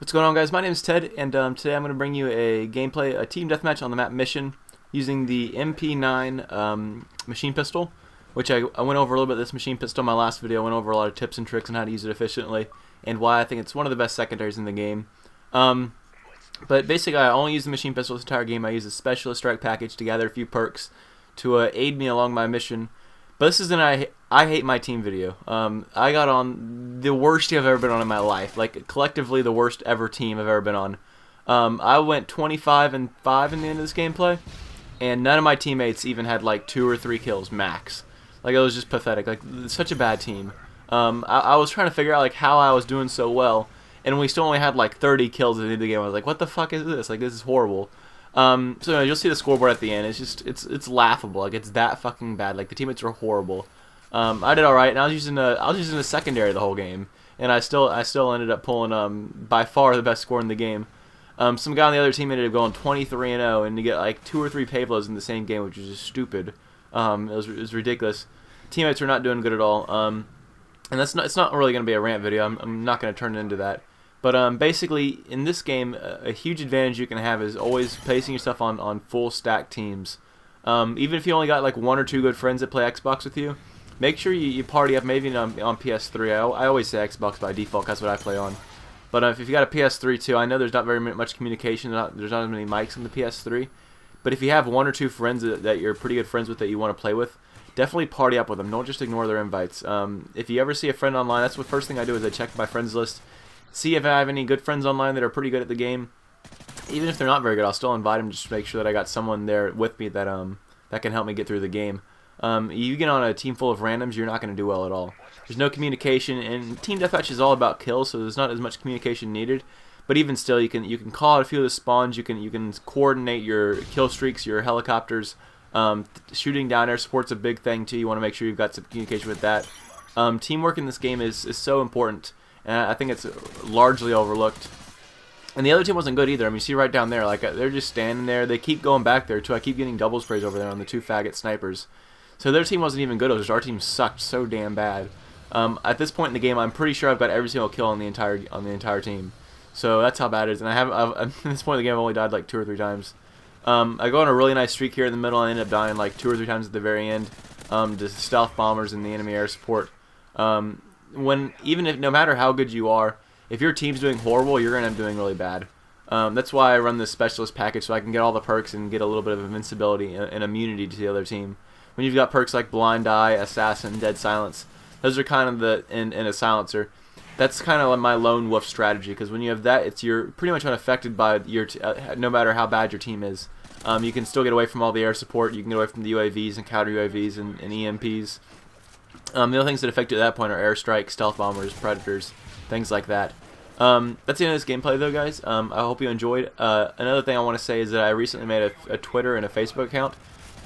What's going on, guys? My name is Ted, and today I'm going to bring you a gameplay, a team deathmatch on the map Mission, using the MP9 machine pistol, which I went over a little bit of this machine pistol in my last video. I went over a lot of tips and tricks on how to use it efficiently, and why I think it's one of the best secondaries in the game. But basically, I only use the machine pistol this entire game. I use a specialist strike package to gather a few perks to aid me along my mission. But this is an I hate my team video. I got on the worst team I've ever been on in my life. Like, collectively, the worst ever team I've ever been on. I went 25-5 in the end of this gameplay, and none of my teammates even had like 2 or 3 kills max. Like, it was just pathetic. Like, such a bad team. I was trying to figure out like how I was doing so well, and we still only had like 30 kills at the end of the game. I was like, what the fuck is this? Like, this is horrible. So you'll see the scoreboard at the end. It's just it's laughable. Like, it's that fucking bad. Like, the teammates are horrible. I did all right, and I was using a secondary the whole game, and I still ended up pulling by far the best score in the game. Some guy on the other team ended up going 23-0, and to get like 2 or 3 Pavlos in the same game, which was just stupid. It was ridiculous. Teammates were not doing good at all. And it's not really going to be a rant video. I'm not going to turn it into that. But basically, in this game, a huge advantage you can have is always placing yourself on full stack teams. Even if you only got like 1 or 2 good friends that play Xbox with you, make sure you party up maybe on PS3. I always say Xbox by default, that's what I play on. But if you got a PS3 too, I know there's not very much communication, there's not as many mics on the PS3. But if you have 1 or 2 friends that you're pretty good friends with that you want to play with, definitely party up with them. Don't just ignore their invites. If you ever see a friend online, that's the first thing I do is I check my friends list. See if I have any good friends online that are pretty good at the game. Even if they're not very good, I'll still invite them just to make sure that I got someone there with me that can help me get through the game. You get on a team full of randoms, you're not going to do well at all. There's no communication, and team deathmatch is all about kills, so there's not as much communication needed. But even still, you can call out a few of the spawns. You can coordinate your kill streaks, your helicopters. Shooting down air support's a big thing too. You want to make sure you've got some communication with that. Teamwork in this game is so important. And I think it's largely overlooked. And the other team wasn't good either. I mean, you see right down there, like, they're just standing there. They keep going back there, too. I keep getting double sprays over there on the 2 faggot snipers. So their team wasn't even good. It was just our team sucked so damn bad. At this point in the game, I'm pretty sure I've got every single kill on the entire team. So that's how bad it is. And at this point in the game, I've only died like 2 or 3 times. I go on a really nice streak here in the middle. I end up dying like 2 or 3 times at the very end to stealth bombers and the enemy air support. No matter how good you are, if your team's doing horrible, you're gonna end up doing really bad. That's why I run this specialist package, so I can get all the perks and get a little bit of invincibility and immunity to the other team. When you've got perks like Blind Eye, Assassin, Dead Silence, those are kind of and a Silencer. That's kind of like my lone wolf strategy, because when you have that, you're pretty much unaffected by no matter how bad your team is. You can still get away from all the air support. You can get away from the UAVs and counter UAVs and EMPs. The other things that affect you at that point are airstrike, stealth bombers, predators, things like that. That's the end of this gameplay, though, guys. I hope you enjoyed. Another thing I want to say is that I recently made a Twitter and a Facebook account.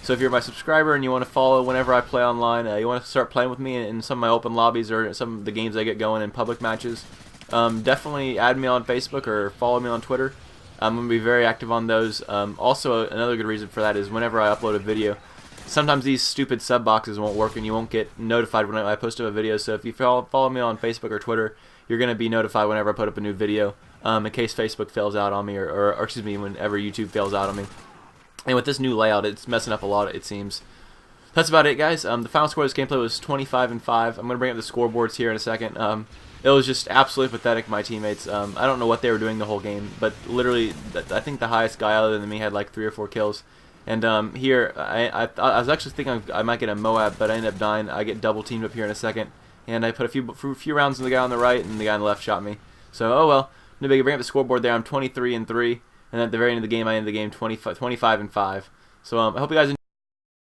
So if you're my subscriber and you want to follow whenever I play online, you want to start playing with me in some of my open lobbies or some of the games I get going in public matches, definitely add me on Facebook or follow me on Twitter. I'm going to be very active on those. Also, another good reason for that is whenever I upload a video, sometimes these stupid sub boxes won't work and you won't get notified when I post up a video. So if you follow me on Facebook or Twitter, you're going to be notified whenever I put up a new video, in case Facebook fails out on me, or excuse me, whenever YouTube fails out on me. And with this new layout, it's messing up a lot, it seems. That's about it, guys. The final score of this gameplay was 25-5. I'm going to bring up the scoreboards here in a second. It was just absolutely pathetic, my teammates. I don't know what they were doing the whole game, but literally, I think the highest guy other than me had like 3 or 4 kills. And here, I was actually thinking I might get a Moab, but I ended up dying. I get double teamed up here in a second. And I put a few rounds on the guy on the right, and the guy on the left shot me. So, oh well. No big. Bring up the scoreboard there. I'm 23-3. And at the very end of the game, I ended the game 25-5. So I hope you guys enjoyed.